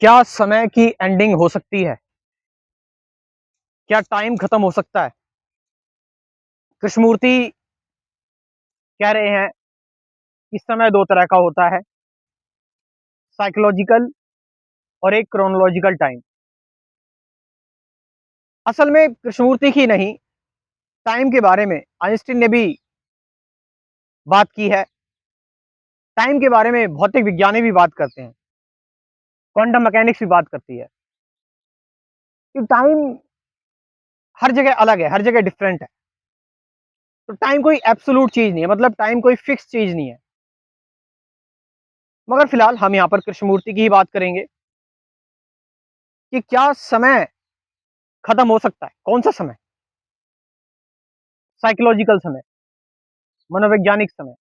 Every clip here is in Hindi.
क्या समय की एंडिंग हो सकती है? क्या टाइम खत्म हो सकता है? कृष्णमूर्ति कह रहे हैं कि समय 2 तरह का होता है, साइकोलॉजिकल और एक क्रोनोलॉजिकल टाइम। असल में कृष्णमूर्ति ही नहीं, टाइम के बारे में आइंस्टीन ने भी बात की है। टाइम के बारे में भौतिक विज्ञानी भी बात करते हैं, क्वांटम मैकेनिक्स भी बात करती है कि टाइम हर जगह अलग है, हर जगह डिफरेंट है। तो टाइम कोई एब्सोल्यूट चीज़ नहीं है, मतलब टाइम कोई फिक्स चीज़ नहीं है। मगर फिलहाल हम यहाँ पर कृष्णमूर्ति की ही बात करेंगे कि क्या समय खत्म हो सकता है? कौन-सा समय? साइकोलॉजिकल समय, मनोवैज्ञानिक समय,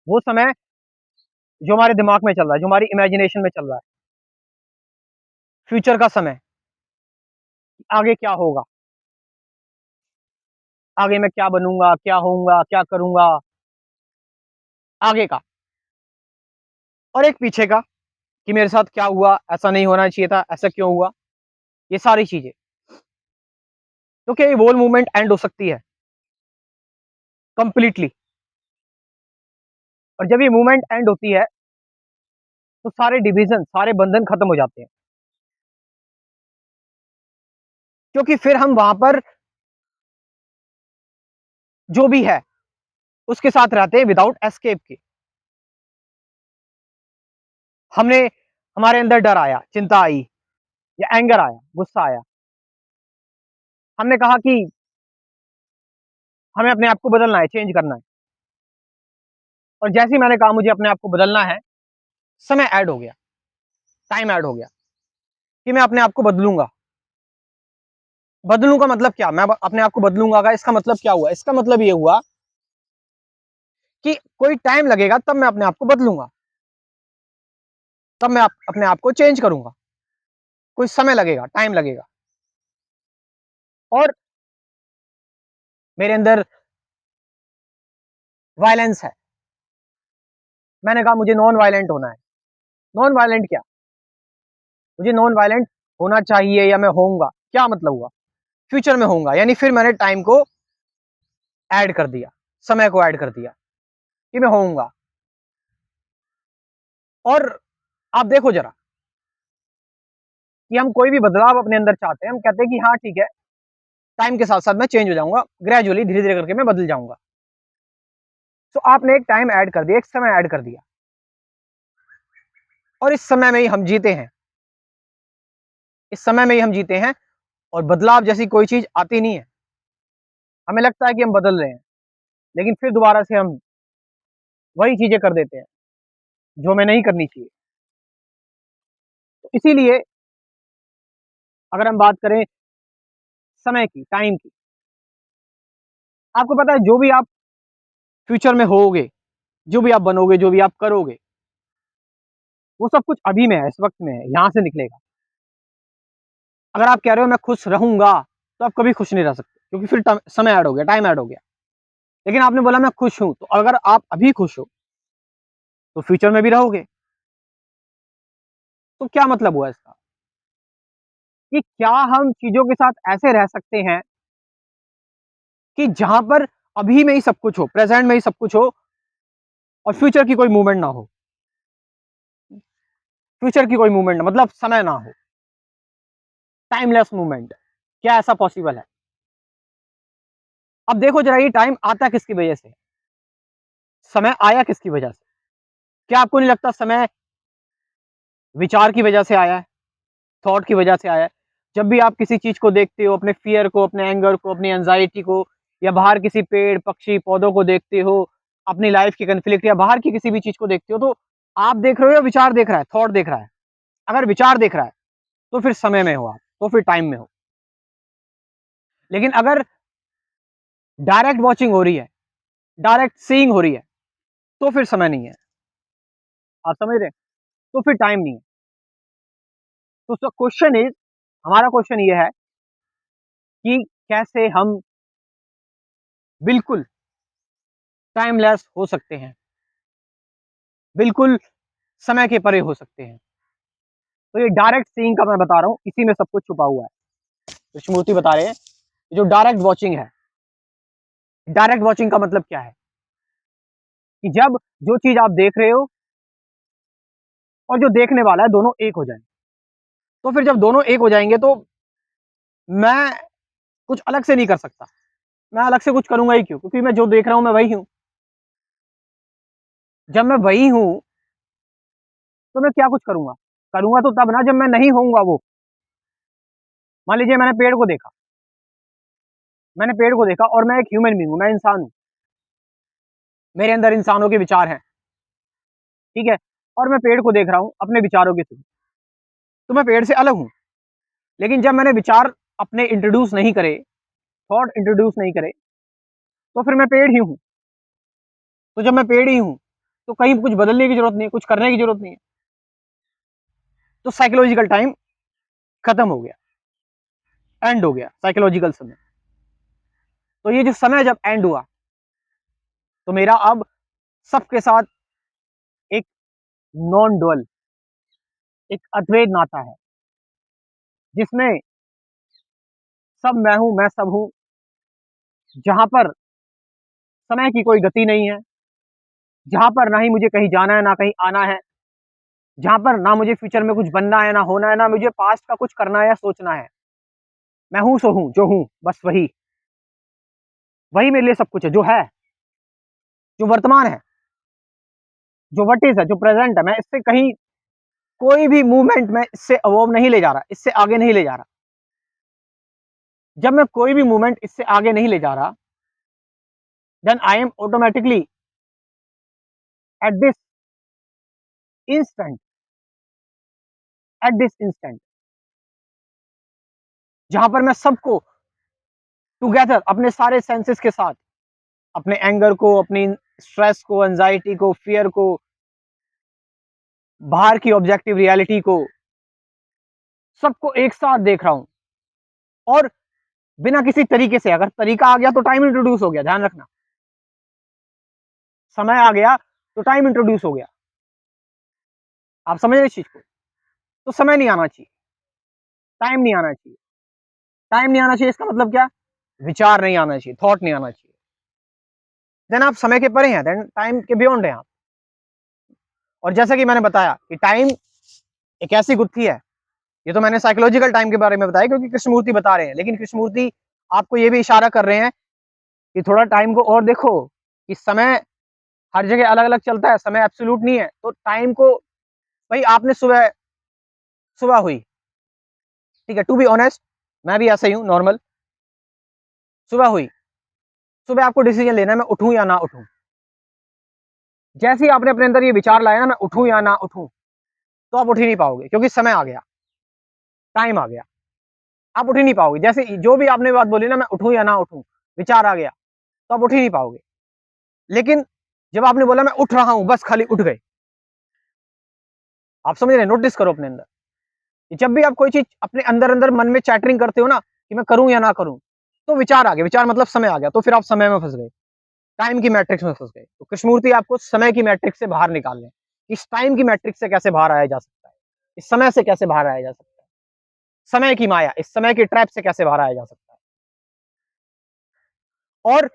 वो समय जो हमारे दिमाग में चल रहा है, जो हमारी इमेजिनेशन में चल रहा है, फ्यूचर का समय, आगे क्या होगा, आगे मैं क्या बनूँगा, क्या होऊँगा, क्या करूँगा, आगे का। और एक पीछे का कि मेरे साथ क्या हुआ, ऐसा नहीं होना चाहिए था, ऐसा क्यों हुआ, ये सारी चीज़ें। तो क्या ये व्होल मूवमेंट एंड हो सकती है? कंप्लीटली। और जब ये मूवमेंट एंड होती है, तो सारे डिवीज़न, सारे बंधन खत्म हो जाते हैं। क्योंकि फिर हम वहाँ पर जो भी है, उसके साथ रहते हैं विदाउट एस्केप के। हमने हमारे अंदर डर आया, चिंता आई या एंगर आया, गुस्सा आया। हमने कहा कि हमें अपने आप को बदलना है, चेंज करना है। और जैसे ही मैंने कहा मुझे अपने आप को बदलना है, समय ऐड हो गया, टाइम ऐड हो गया कि मैं अपने आप को बदलूँगा। बदलूँ का मतलब क्या? मैं अपने आप को बदलूँगा का इसका मतलब क्या हुआ? इसका मतलब ये हुआ कि कोई टाइम लगेगा तब मैं अपने आप को बदलूँगा। तब मैं अपने आप को चेंज करूँगा। कोई समय लगेगा, टाइम लगेगा। और मेरे अंदर वायलेंस है। मैंने कहा मुझे नॉन वायलेंट होना है। नॉन वायलेंट क्या? मुझे नॉन वायलेंट होना चाहिए या मैं होऊँगा। क्या मतलब हुआ? फ्यूचर में होऊँगा, यानी फिर मैंने टाइम को ऐड कर दिया, समय को ऐड कर दिया कि मैं होऊँगा। और आप देखो ज़रा कि हम कोई भी बदलाव अपने अंदर चाहते हैं, हम कहते हैं कि हाँ ठीक है, टाइम के साथ-साथ मैं चेंज हो जाऊँगा, ग्रेजुअली धीरे-धीरे करके मैं बदल जाऊँगा। तो आपने एक टाइम ऐड कर दिया, एक समय ऐड कर दिया और इस समय में ही हम जीते हैं। इस समय में ही हम जीते हैं और बदलाव जैसी कोई चीज़ आती नहीं है। हमें लगता है कि हम बदल रहे हैं, लेकिन फिर दोबारा से हम वही चीज़ें कर देते हैं, जो हमें नहीं करनी चाहिए। तो इसीलिए अगर हम बात करें समय की, टाइम की, आपको पता है जो भी आप फ्यूचर में होओगे, जो भी आप बनोगे, जो भी आप करोगे, वो सब कुछ अभी में है, इस वक़्त में है, यहाँ से निकलेगा। अगर आप कह रहे हो मैं खुश रहूँगा, तो आप कभी खुश नहीं रह सकते क्योंकि फिर समय ऐड हो गया, टाइम ऐड हो गया। लेकिन आपने बोला मैं खुश हूँ, तो अगर आप अभी खुश हो, तो फ्यूचर में भी रहोगे। तो क्या मतलब हुआ इसका? कि क्या हम चीज़ों के साथ ऐसे रह सकते हैं कि जहाँ पर अभी में ही सब कुछ हो, प्रेज़ेंट में ही सब कुछ हो और फ्यूचर की कोई मूवमेंट ना हो? फ्यूचर की कोई मूवमेंट ना, मतलब समय ना हो, टाइमलेस मूवमेंट। क्या ऐसा पॉसिबल है? अब देखो ज़रा ये टाइम आता किसकी वजह से? समय आया किसकी वजह से? क्या आपको नहीं लगता समय विचार की वजह से आया है, थॉट की वजह से आया है? जब भी आप किसी चीज़ को देखते हो, अपने फ़ियर को, अपने एंगर को, अपनी एंग्ज़ायटी को या बाहर किसी पेड़, पक्षी, पौधों को देखते हो, अपनी लाइफ़ की कॉन्फ्लिक्ट या बाहर की किसी भी चीज़ को देखते हो, तो आप देख रहे हो या विचार देख रहा है, थॉट देख रहा है? अगर विचार देख रहा है, तो फिर समय में हो आप, तो फिर टाइम में हो। लेकिन अगर डायरेक्ट वॉचिंग हो रही है, डायरेक्ट सीइंग हो रही है, तो फिर समय नहीं है। आप समझ रहे हैं? तो फिर टाइम नहीं है। तो क्वेश्चन इज़, हमारा क्वेश्चन ये है कि कैसे हम बिल्कुल टाइमलेस हो सकते हैं, बिल्कुल समय के परे हो सकते हैं। तो ये डायरेक्ट सीइंग का मैं बता रहा हूँ, इसी में सब कुछ छुपा हुआ है। कृष्णमूर्ति बता रहे हैं जो डायरेक्ट वॉचिंग है, डायरेक्ट वॉचिंग का मतलब क्या है कि जब जो चीज आप देख रहे हो और जो देखने वाला है दोनों एक हो जाए, तो फिर जब दोनों एक हो जाएंगे तो मैं कुछ अलग से नहीं कर सकता, मैं अलग से कुछ करूंगा ही क्यों, क्योंकि मैं जो देख रहा हूं मैं वही हूं। जब मैं वही हूं तो मैं क्या कुछ करूंगा, करूंगा तो तब ना जब मैं नहीं होऊंगा वो। मान लीजिए मैंने पेड़ को देखा और मैं एक ह्यूमन बीइंग हूं, मैं इंसान हूं, मेरे अंदर इंसानों के विचार हैं, ठीक है, और मैं पेड़ को देख रहा हूं अपने विचारों के थ्रू, तो मैं पेड़ से अलग हूं। लेकिन जब मैंने विचार अपने इंट्रोड्यूस नहीं करे, थॉट इंट्रोड्यूस नहीं करे, तो फिर मैं पेड़ ही हूं। तो जब मैं पेड़ ही हूं तो कहीं कुछ बदलने की जरूरत नहीं है, कुछ करने की जरूरत नहीं है। तो साइकोलॉजिकल टाइम खत्म हो गया, एंड हो गया साइकोलॉजिकल समय। तो ये जो समय जब एंड हुआ तो मेरा अब सबके साथ एक नॉन डुअल, एक अद्वैत नाता है, जिसमें सब मैं हूं, मैं सब हूं, जहां पर समय की कोई गति नहीं है, जहां पर ना ही मुझे कहीं जाना है ना कहीं आना है, जहां पर ना मुझे फ्यूचर में कुछ बनना है ना होना है, ना मुझे पास्ट का कुछ करना है या सोचना है। मैं हूं सो हूं, जो हूं बस वही, वही मेरे लिए सब कुछ है, जो है, जो वर्तमान है, जो वट इज है, जो प्रेजेंट है। मैं इससे कहीं कोई भी मूवमेंट में इससे अवॉव नहीं ले जा रहा, इससे आगे नहीं ले जा रहा। जब मैं कोई भी मूवमेंट इससे आगे नहीं ले जा रहा, then I am automatically at this instant, at this instant, जहां पर मैं सबको टुगेदर अपने सारे सेंसेस के साथ, अपने एंगर को, अपनी स्ट्रेस को, एंजाइटी को, फियर को, बाहर की ऑब्जेक्टिव रियलिटी को, सबको एक साथ देख रहा हूं। और बिना किसी तरीके से, अगर तरीका आ गया तो टाइम इंट्रोड्यूस हो गया, ध्यान रखना, समय आ गया तो टाइम इंट्रोड्यूस हो गया। आप समझ रहे इस चीज को? तो समय नहीं आना चाहिए, टाइम नहीं आना चाहिए। टाइम नहीं आना चाहिए इसका मतलब क्या? विचार नहीं आना चाहिए, थॉट नहीं आना चाहिए। देन आप समय के परे हैं, देन टाइम के बियॉन्ड हैं आप। और जैसा कि मैंने बताया कि टाइम एक ऐसी गुत्थी है, ये तो मैंने साइकोलॉजिकल टाइम के बारे में बताया क्योंकि कृष्णमूर्ति बता रहे हैं, लेकिन कृष्णमूर्ति आपको ये भी इशारा कर रहे हैं कि थोड़ा टाइम को और देखो, कि समय हर जगह अलग अलग चलता है, समय एब्सोल्यूट नहीं है। तो टाइम को, भाई आपने सुबह सुबह हुई, ठीक है, टू बी ऑनेस्ट मैं भी ऐसा ही हूँ, नॉर्मल, सुबह हुई, सुबह आपको डिसीजन लेना है मैं उठूं या ना उठूं। जैसे ही आपने अपने अंदर ये विचार लाया ना मैं उठूं या ना उठूं, तो आप उठ ही नहीं पाओगे, क्योंकि समय आ गया, टाइम आ गया, आप उठ ही नहीं पाओगे। जैसे जो भी आपने बात बोली ना, मैं उठूं या ना उठूं, विचार आ गया, तो आप उठ ही नहीं पाओगे। लेकिन जब आपने बोला मैं उठ रहा हूं, बस खाली उठ गए। आप समझ रहे? नोटिस करो अपने अंदर, जब भी आप कोई चीज अपने अंदर अंदर मन में चैटरिंग करते हो ना कि मैं करूं या ना करूं, तो विचार आ गया, विचार मतलब समय आ गया, तो फिर आप समय में फंस गए, टाइम की मैट्रिक्स में फंस गए। तो कृष्णमूर्ति आपको समय की मैट्रिक्स से बाहर निकाल लें, इस टाइम की मैट्रिक्स से कैसे बाहर आया जा सकता है, इस समय से कैसे बाहर आया जा सकता है, समय की माया, इस समय की ट्रैप से कैसे बाहर आया जा सकता है। और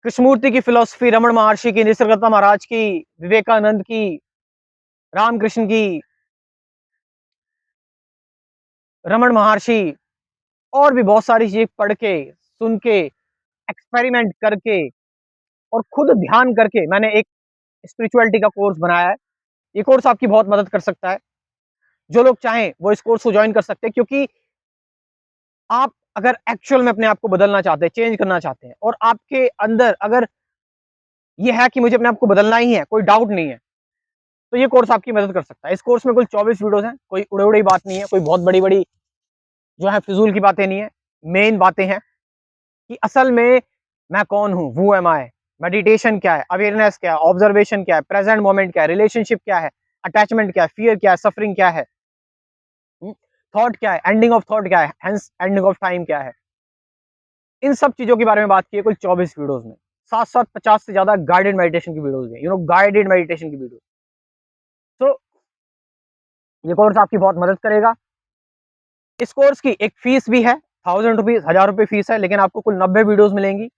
कृष्णमूर्ति की फिलॉसफी, रमण महर्षि की, निसर्गदत्ता महाराज की, विवेकानंद की, रामकृष्ण की, रमण महर्षि, और भी बहुत सारी चीजें पढ़ के, सुन के, एक्सपेरिमेंट करके और खुद ध्यान करके मैंने एक स्पिरिचुअलिटी का कोर्स बनाया है। ये कोर्स आपकी बहुत मदद कर सकता है। जो लोग चाहें वो इस कोर्स को ज्वाइन कर सकते हैं, क्योंकि आप अगर एक्चुअल में अपने आप को बदलना चाहते हैं, चेंज करना चाहते हैं, और आपके अंदर अगर ये है कि मुझे अपने आप को बदलना ही है, कोई डाउट नहीं है, तो ये कोर्स आपकी मदद कर सकता है। इस कोर्स में कुल 24 वीडियोस हैं, कोई उड़े उड़े बात नहीं है, कोई बहुत बड़ी बड़ी जो है फिजूल की बातें नहीं है। मेन बातें हैं कि असल में मैं कौन हूं, हु एम आई, मेडिटेशन क्या है, अवेयरनेस क्या है, ऑब्जर्वेशन क्या है, प्रेजेंट मोमेंट क्या है, रिलेशनशिप क्या है, अटैचमेंट क्या है, फियर क्या है, सफरिंग क्या है, थॉट क्या है, एंडिंग ऑफ थॉट क्या है, हेंस एंडिंग ऑफ टाइम क्या है। इन सब चीजों के बारे में बात की है कुल 24 वीडियोस में। साथ साथ 50 से ज्यादा गाइडेड मेडिटेशन की वीडियोस हैं, गाइडेड मेडिटेशन की वीडियो। तो ये कोर्स आपकी बहुत मदद करेगा। इस कोर्स की एक फीस भी है, 1000 रुपीज, 1000 रुपये फीस है, लेकिन आपको कुल 90 वीडियोस मिलेंगी।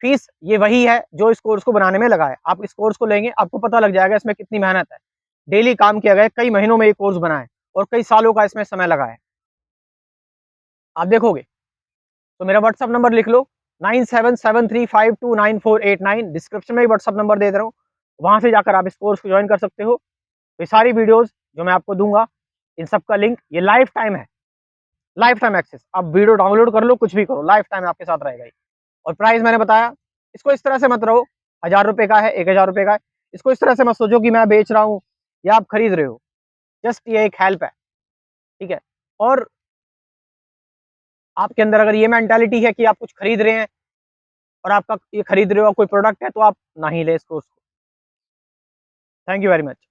फीस ये वही है जो इस कोर्स को बनाने में लगा है। आप इस कोर्स को लेंगे, आपको पता लग जाएगा इसमें कितनी मेहनत है, डेली काम किया गया है, कई महीनों में ये कोर्स बना है और कई सालों का इसमें समय लगा है। आप देखोगे तो मेरा व्हाट्सअप नंबर लिख लो, 9773529489। डिस्क्रिप्शन में व्हाट्सअप नंबर दे दे रहा हूँ, वहां से जाकर आप इस कोर्स को ज्वाइन कर सकते हो। ये सारी वीडियोस जो मैं आपको दूंगा, इन सब का लिंक, ये लाइफ टाइम है, लाइफ टाइम एक्सेस। आप वीडियो डाउनलोड कर लो, कुछ भी करो, लाइफ टाइम आपके साथ रहेगा। और प्राइस मैंने बताया, इसको इस तरह से मत रहो 1000 रुपए का है, 1000 रुपए का है, इसको इस तरह से मत सोचो कि मैं बेच रहा हूँ या आप खरीद रहे हो। जस्ट ये एक हेल्प है, ठीक है। और आपके अंदर अगर ये मेंटालिटी है कि आप कुछ खरीद रहे हैं और आपका ये खरीद रहे हो कोई प्रोडक्ट है, तो आप ना ही ले इसको। Thank you very much.